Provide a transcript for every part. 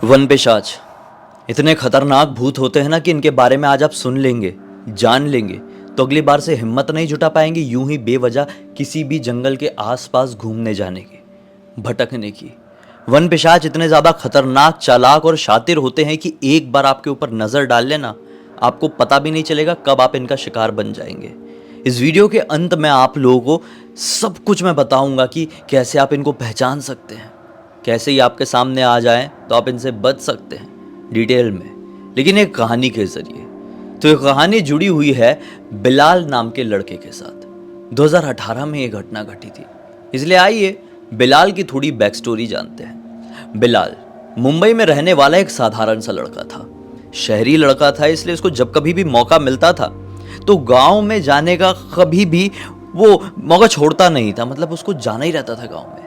One पिशाच इतने खतरनाक भूत होते हैं ना कि इनके बारे में आज आप सुन लेंगे, जान लेंगे तो अगली बार से हिम्मत नहीं जुटा पाएंगे यूं ही बेवजह किसी भी जंगल के आसपास घूमने जाने की, भटकने की। वन पिशाच इतने ज़्यादा खतरनाक, चालाक और शातिर होते हैं कि एक बार आपके ऊपर नज़र डाल लेना, आपको पता भी नहीं चलेगा कब आप इनका शिकार बन जाएंगे। इस वीडियो के अंत में आप लोगों को सब कुछ मैं बताऊंगा कि कैसे आप इनको पहचान सकते हैं, कैसे ही आपके सामने आ जाएं तो आप इनसे बच सकते हैं डिटेल में, लेकिन एक कहानी के जरिए। तो ये कहानी जुड़ी हुई है बिलाल नाम के लड़के के साथ। 2018 में ये घटना घटी थी, इसलिए आइए बिलाल की थोड़ी बैक स्टोरी जानते हैं। बिलाल मुंबई में रहने वाला एक साधारण सा लड़का था, शहरी लड़का था, इसलिए उसको जब कभी भी मौका मिलता था तो गांव में जाने का कभी भी वो मौका छोड़ता नहीं था। मतलब उसको जाना ही रहता था गांव में।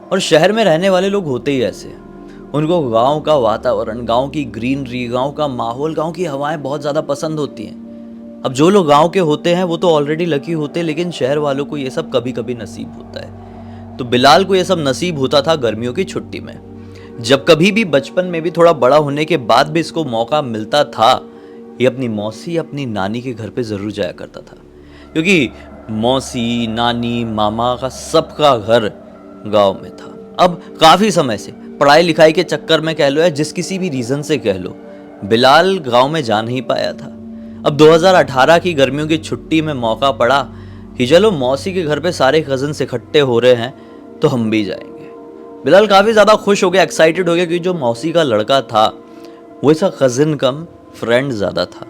और शहर में रहने वाले लोग होते ही ऐसे हैं, उनको गांव का वातावरण, गांव की ग्रीनरी, गांव का माहौल, गांव की हवाएं बहुत ज़्यादा पसंद होती हैं। अब जो लोग गांव के होते हैं वो तो ऑलरेडी लकी होते हैं, लेकिन शहर वालों को ये सब कभी कभी नसीब होता है। तो बिलाल को ये सब नसीब होता था गर्मियों की छुट्टी में। जब कभी भी बचपन में भी थोड़ा बड़ा होने के बाद भी इसको मौका मिलता था, ये अपनी मौसी, अपनी नानी के घर पे ज़रूर जाया करता था, क्योंकि मौसी, नानी, मामा का सबका घर गांव में था। अब काफ़ी समय से पढ़ाई लिखाई के चक्कर में कह लो या जिस किसी भी रीज़न से कह लो, बिलाल गांव में जा नहीं पाया था। अब 2018 की गर्मियों की छुट्टी में मौका पड़ा कि चलो मौसी के घर पे सारे कज़न्स इकट्ठे हो रहे हैं तो हम भी जाएंगे। बिलाल काफ़ी ज़्यादा खुश हो गया, एक्साइटेड हो गया, क्योंकि जो मौसी का लड़का था वो ऐसा कज़न कम फ्रेंड ज़्यादा था।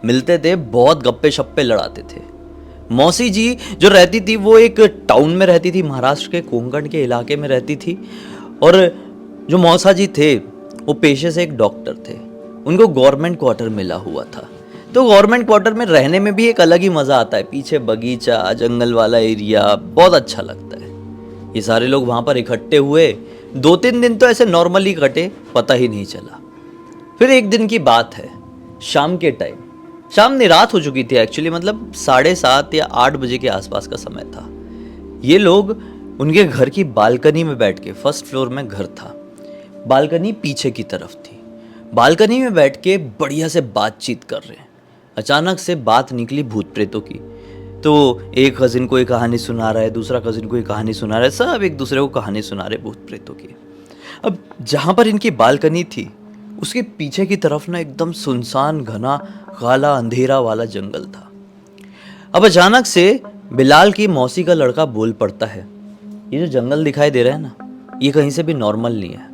मिलते थे, बहुत गप्पे शप्पे लड़ाते थे। मौसी जी जो रहती थी वो एक टाउन में रहती थी, महाराष्ट्र के कोंकण के इलाके में रहती थी। और जो मौसा जी थे वो पेशे से एक डॉक्टर थे, उनको गवर्नमेंट क्वार्टर मिला हुआ था। तो गवर्नमेंट क्वार्टर में रहने में भी एक अलग ही मज़ा आता है, पीछे बगीचा, जंगल वाला एरिया, बहुत अच्छा लगता है। ये सारे लोग वहाँ पर इकट्ठे हुए, 2-3 दिन तो ऐसे नॉर्मली कटे, पता ही नहीं चला। फिर एक दिन की बात है, शाम के टाइम, शाम नहीं रात हो चुकी थी एक्चुअली, मतलब 7:30 या 8 बजे के आसपास का समय था। ये लोग उनके घर की बालकनी में बैठ के, फर्स्ट फ्लोर में घर था, बालकनी पीछे की तरफ थी, बालकनी में बैठ के बढ़िया से बातचीत कर रहे हैं। अचानक से बात निकली भूत प्रेतों की। तो एक कजिन को एक कहानी सुना रहा है, दूसरा कजिन को एक कहानी सुना रहा है, सब एक दूसरे को कहानी सुना रहे भूत प्रेतों की। अब जहाँ पर इनकी बालकनी थी उसके पीछे की तरफ ना एकदम सुनसान, घना, काला, अंधेरा वाला जंगल था। अब अचानक से बिलाल की मौसी का लड़का बोल पड़ता है, ये जो जंगल दिखाई दे रहा है ना, ये कहीं से भी नॉर्मल नहीं है।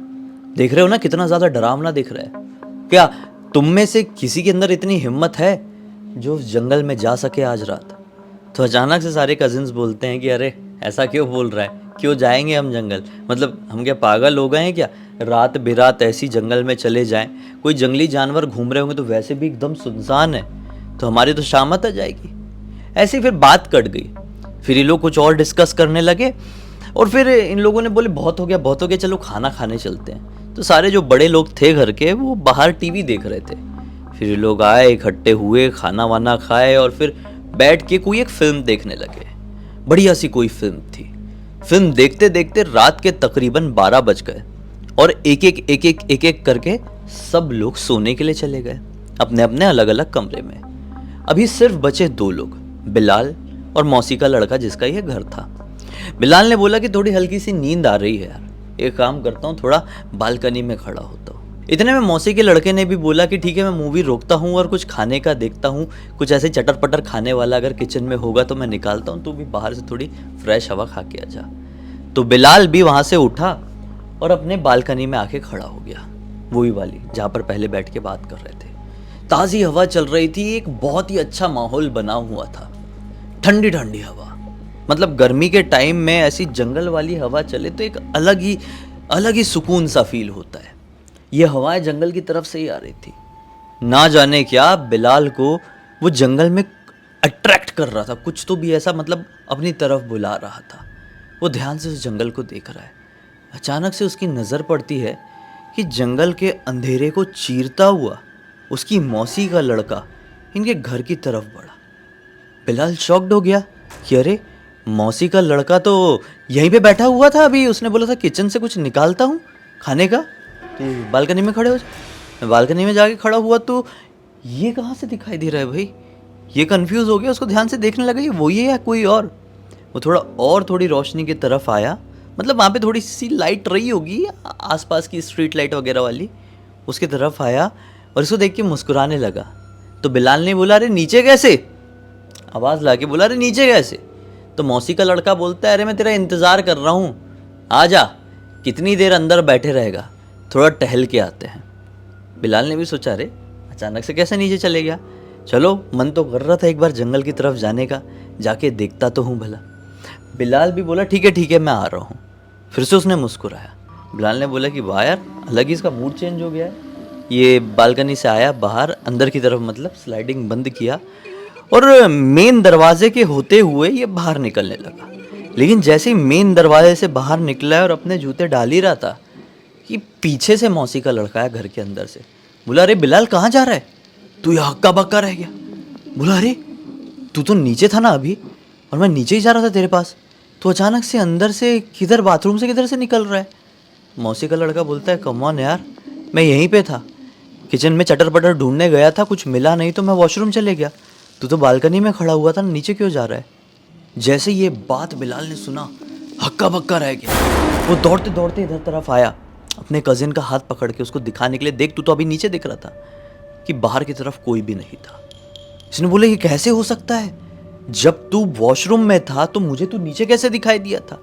देख रहे हो ना कितना ज़्यादा डरावना दिख रहा है। क्या तुम में से किसी के अंदर इतनी हिम्मत है जो उस जंगल में जा सके आज रात? तो अचानक से सारे कजिन्स बोलते हैं कि अरे ऐसा क्यों बोल रहा है, क्यों जाएंगे हम जंगल? मतलब हम क्या पागल हो गए हैं क्या, रात बिरात ऐसी जंगल में चले जाएं? कोई जंगली जानवर घूम रहे होंगे तो वैसे भी एकदम सुनसान है, तो हमारी तो शामत आ जाएगी। ऐसी फिर बात कट गई। फिर ये लोग कुछ और डिस्कस करने लगे और फिर इन लोगों ने बोले बहुत हो गया, चलो खाना खाने चलते हैं। तो सारे जो बड़े लोग थे घर के वो बाहर टीवी देख रहे थे। फिर ये लोग आए, इकट्ठे हुए, खाना वाना खाए और फिर बैठ के कोई एक फिल्म देखने लगे। बढ़िया सी कोई फिल्म थी। फिल्म देखते देखते रात के तकरीबन 12 बज गए और एक एक करके सब लोग सोने के लिए चले गए अपने अपने अलग अलग कमरे में। अभी सिर्फ बचे 2 लोग, बिलाल और मौसी का लड़का जिसका ये घर था। बिलाल ने बोला कि थोड़ी हल्की सी नींद आ रही है यार, एक काम करता हूँ, थोड़ा बालकनी में खड़ा होता हूँ। इतने में मौसी के लड़के ने भी बोला कि ठीक है, मैं मूवी रोकता हूँ और कुछ खाने का देखता हूँ, कुछ ऐसे चटर पटर खाने वाला अगर किचन में होगा तो मैं निकालता हूँ, तू भी बाहर से थोड़ी फ्रेश हवा खा के आ जा। तो बिलाल भी वहाँ से उठा और अपने बालकनी में आके खड़ा हो गया, वही वाली जहाँ पर पहले बैठ के बात कर रहे थे। ताज़ी हवा चल रही थी, एक बहुत ही अच्छा माहौल बना हुआ था, ठंडी ठंडी हवा। मतलब गर्मी के टाइम में ऐसी जंगल वाली हवा चले तो एक अलग ही सुकून सा फील होता है। ये हवाएं जंगल की तरफ से ही आ रही थी। ना जाने क्या बिलाल को वो जंगल में अट्रैक्ट कर रहा था, कुछ तो भी ऐसा, मतलब अपनी तरफ बुला रहा था। वो ध्यान से उस जंगल को देख रहा है। अचानक से उसकी नज़र पड़ती है कि जंगल के अंधेरे को चीरता हुआ उसकी मौसी का लड़का इनके घर की तरफ बढ़ा। बिलाल शॉक्ड हो गया कि अरे मौसी का लड़का तो यहीं पे बैठा हुआ था, अभी उसने बोला था किचन से कुछ निकालता हूँ खाने का, कि बालकनी में खड़े हो जा। बालकनी में जाके खड़ा हुआ तो ये कहाँ से दिखाई दे रहा है भाई। ये कंफ्यूज हो गया, उसको ध्यान से देखने लगा ये वही है या कोई और। वो थोड़ा और थोड़ी रोशनी की तरफ आया, मतलब वहाँ पे थोड़ी सी लाइट रही होगी आसपास की स्ट्रीट लाइट वगैरह वाली, उसकी तरफ आया और इसको देख के मुस्कुराने लगा। तो बिलाल ने बोला अरे नीचे कैसे, आवाज़ ला के बोला अरे नीचे कैसे। तो मौसी का लड़का बोलता है अरे मैं तेरा इंतज़ार कर रहा हूँ, आ जा, कितनी देर अंदर बैठे रहेगा, थोड़ा टहल के आते हैं। बिलाल ने भी सोचा अरे अचानक से कैसे नीचे चले गया, चलो मन तो कर रहा था एक बार जंगल की तरफ जाने का, जाके देखता तो हूँ भला। बिलाल भी बोला ठीक है मैं आ रहा हूँ। फिर से उसने मुस्कुराया। बिलाल ने बोला कि वाह यार, अलग ही इसका मूड चेंज हो गया है। ये बालकनी से आया बाहर अंदर की तरफ, मतलब स्लाइडिंग बंद किया और मेन दरवाजे के होते हुए ये बाहर निकलने लगा। लेकिन जैसे ही मेन दरवाजे से बाहर निकला है और अपने जूते डाल ही रहा था कि पीछे से मौसी का लड़का है घर के अंदर से। बोला अरे बिलाल कहाँ जा रहा है, तू यहाँ हक्का बक्का रह गया। बोला अरे तू तो नीचे था ना अभी, और मैं नीचे ही जा रहा था तेरे पास, तो अचानक से अंदर से किधर, बाथरूम से किधर से निकल रहा है। मौसी का लड़का बोलता है कम ऑन यार, मैं यहीं पे था, किचन में चटर पटर ढूंढने गया था, कुछ मिला नहीं तो मैं वॉशरूम चले गया, तू तो बालकनी में खड़ा हुआ था, नीचे क्यों जा रहा है। जैसे ये बात बिलाल ने सुना हक्का बक्का रह गया। वो दौड़ते दौड़ते इधर तरफ आया, अपने कजिन का हाथ पकड़ के उसको दिखाने के लिए, देख तू तो अभी नीचे दिख रहा था, कि बाहर की तरफ कोई भी नहीं था। इसने बोला ये कैसे हो सकता है, जब तू वॉशरूम में था तो मुझे तू नीचे कैसे दिखाई दिया था।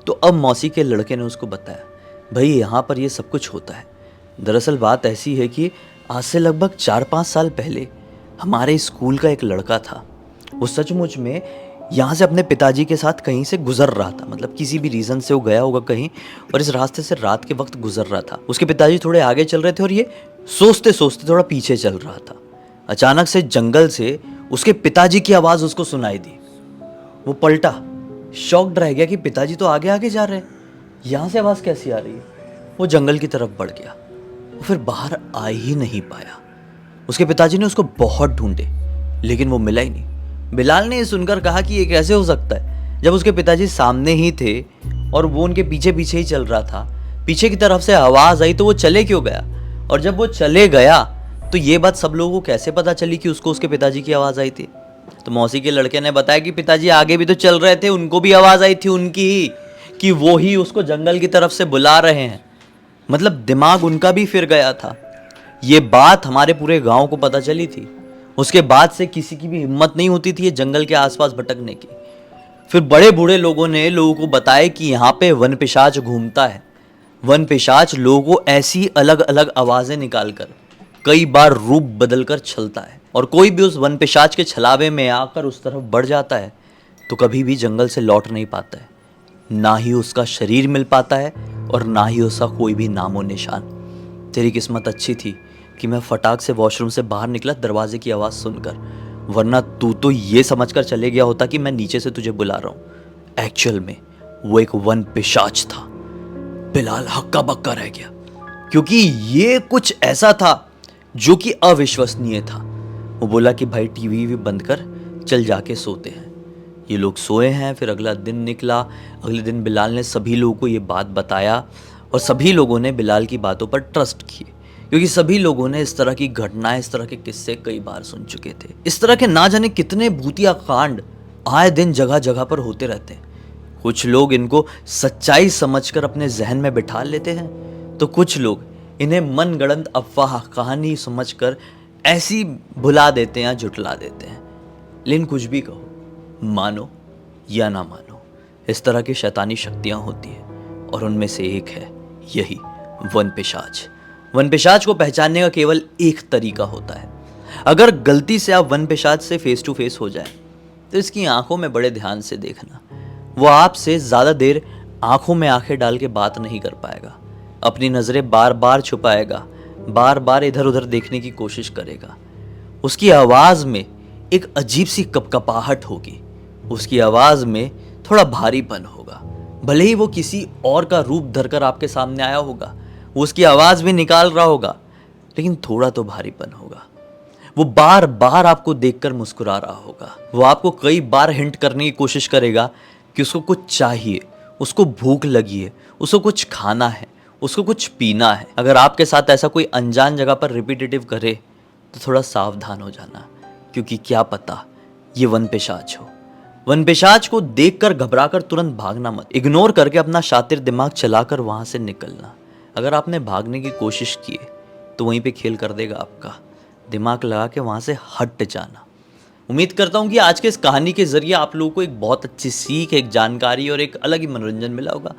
तो अब मौसी के लड़के ने उसको बताया भाई यहाँ पर ये सब कुछ होता है। दरअसल बात ऐसी है कि आज से लगभग 4-5 साल पहले हमारे स्कूल का एक लड़का था, वो सचमुच में यहाँ से अपने पिताजी के साथ कहीं से गुजर रहा था, मतलब किसी भी रीज़न से वो गया होगा कहीं और इस रास्ते से रात के वक्त गुजर रहा था। उसके पिताजी थोड़े आगे चल रहे थे और ये सोचते सोचते थोड़ा पीछे चल रहा था। अचानक से जंगल से उसके पिताजी की आवाज़ उसको सुनाई दी। वो पलटा, शॉक्ड रह गया कि पिताजी तो आगे आगे जा रहे हैं, यहाँ से आवाज़ कैसी आ रही है। वो जंगल की तरफ बढ़ गया, वो फिर बाहर आ ही नहीं पाया। उसके पिताजी ने उसको बहुत ढूंढे लेकिन वो मिला ही नहीं। बिलाल ने ये सुनकर कहा कि ये कैसे हो सकता है, जब उसके पिताजी सामने ही थे और वो उनके पीछे पीछे ही चल रहा था। पीछे की तरफ से आवाज़ आई तो वो चले क्यों गया, और जब वो चले गया तो ये बात सब लोगों को कैसे पता चली कि उसको उसके पिताजी की आवाज़ आई थी। तो मौसी के लड़के ने बताया कि पिताजी आगे भी तो चल रहे थे, उनको भी आवाज़ आई थी उनकी ही, कि वो ही उसको जंगल की तरफ से बुला रहे हैं। मतलब दिमाग उनका भी फिर गया था। ये बात हमारे पूरे गांव को पता चली थी। उसके बाद से किसी की भी हिम्मत नहीं होती थी ये जंगल के आसपास भटकने की। फिर बड़े बूढ़े लोगों ने लोगों को बताया कि यहाँ पे वन पिशाच घूमता है। वन पिशाच लोगों को ऐसी अलग अलग आवाज़ें निकालकर कई बार रूप बदलकर छलता है, और कोई भी उस वन पिशाच के छलावे में आकर उस तरफ बढ़ जाता है तो कभी भी जंगल से लौट नहीं पाता है। ना ही उसका शरीर मिल पाता है और ना ही उसका कोई भी नामो निशान। तेरी किस्मत अच्छी थी कि मैं फटाक से वॉशरूम से बाहर निकला दरवाजे की आवाज़ सुनकर, वरना तू तो ये समझकर चले गया होता कि मैं नीचे से तुझे बुला रहा हूँ। एक्चुअल में वो एक वन पिशाच था। बिलाल हक्का बक्का रह गया क्योंकि ये कुछ ऐसा था जो कि अविश्वसनीय था। वो बोला कि भाई टीवी भी बंद कर, चल जाके सोते हैं। ये लोग सोए हैं। फिर अगला दिन निकला। अगले दिन बिलाल ने सभी लोगों को ये बात बताया और सभी लोगों ने बिलाल की बातों पर ट्रस्ट किए, क्योंकि सभी लोगों ने इस तरह की घटनाएं, इस तरह के किस्से कई बार सुन चुके थे। इस तरह के ना जाने कितने भूतिया कांड आए दिन जगह जगह पर होते रहते हैं। कुछ लोग इनको सच्चाई समझकर अपने जहन में बिठा लेते हैं, तो कुछ लोग इन्हें मनगढ़ंत अफवाह कहानी समझकर ऐसी भुला देते हैं, झुठला देते हैं। लेकिन कुछ भी कहो, मानो या ना मानो, इस तरह की शैतानी शक्तियां होती हैं और उनमें से एक है यही वन पिशाच। वन पिशाच को पहचानने का केवल एक तरीका होता है। अगर गलती से आप वन पिशाच से फेस टू फेस हो जाए तो इसकी आंखों में बड़े ध्यान से देखना। वो आपसे ज़्यादा देर आंखों में आंखें डाल के बात नहीं कर पाएगा। अपनी नज़रें बार बार छुपाएगा, बार बार इधर उधर देखने की कोशिश करेगा। उसकी आवाज़ में एक अजीब सी कपकपाहट होगी। उसकी आवाज़ में थोड़ा भारीपन होगा। भले ही वो किसी और का रूप धरकर आपके सामने आया होगा, वो उसकी आवाज़ भी निकाल रहा होगा, लेकिन थोड़ा तो भारीपन होगा। वो बार बार आपको देखकर मुस्कुरा रहा होगा। वो आपको कई बार हिंट करने की कोशिश करेगा कि उसको कुछ चाहिए, उसको भूख लगी है, उसको कुछ खाना है, उसको कुछ पीना है। अगर आपके साथ ऐसा कोई अनजान जगह पर रिपीटेटिव करे तो थोड़ा सावधान हो जाना, क्योंकि क्या पता ये वन पिशाच हो। वन पिशाच को देखकर घबराकर तुरंत भागना मत, इग्नोर करके अपना शातिर दिमाग चलाकर वहां से निकलना। अगर आपने भागने की कोशिश की तो वहीं पे खेल कर देगा आपका, दिमाग लगा के वहां से हट जाना। उम्मीद करता हूँ कि आज के इस कहानी के जरिए आप लोगों को एक बहुत अच्छी सीख, एक जानकारी और एक अलग ही मनोरंजन मिला होगा।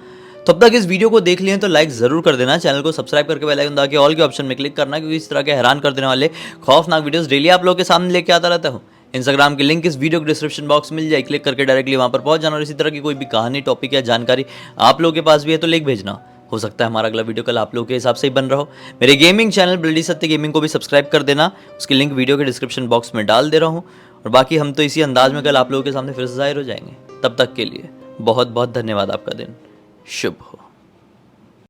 तो अब तक इस वीडियो को देख लिए तो लाइक जरूर कर देना, चैनल को सब्सक्राइब करके बेल आइकन दबा के ऑल के ऑप्शन में क्लिक करना, क्योंकि इस तरह के हैरान कर देने वाले खौफनाक वीडियोस डेली आप लोगों के सामने लेके आता रहता हूँ। इंस्टाग्राम की लिंक इस वीडियो के डिस्क्रिप्शन बॉक्स में मिल जाए, क्लिक करके डायरेक्टली वहां पर पहुंच जाना। और इसी तरह की कोई भी कहानी, टॉपिक या जानकारी आप लोगों के पास भी है तो लिंक भेजना। हो सकता है हमारा अगला वीडियो कल आप लोगों के हिसाब से ही बन रहा हो। मेरे गेमिंग चैनल ब्लडी सत्य गेमिंग को भी सब्सक्राइब कर देना, उसकी लिंक वीडियो के डिस्क्रिप्शन बॉक्स में डाल दे रहा हूँ। और बाकी हम तो इसी अंदाज में कल आप लोगों के सामने फिर से जाहिर हो जाएंगे। तब तक के लिए बहुत बहुत धन्यवाद। आपका दिन शुभ हो।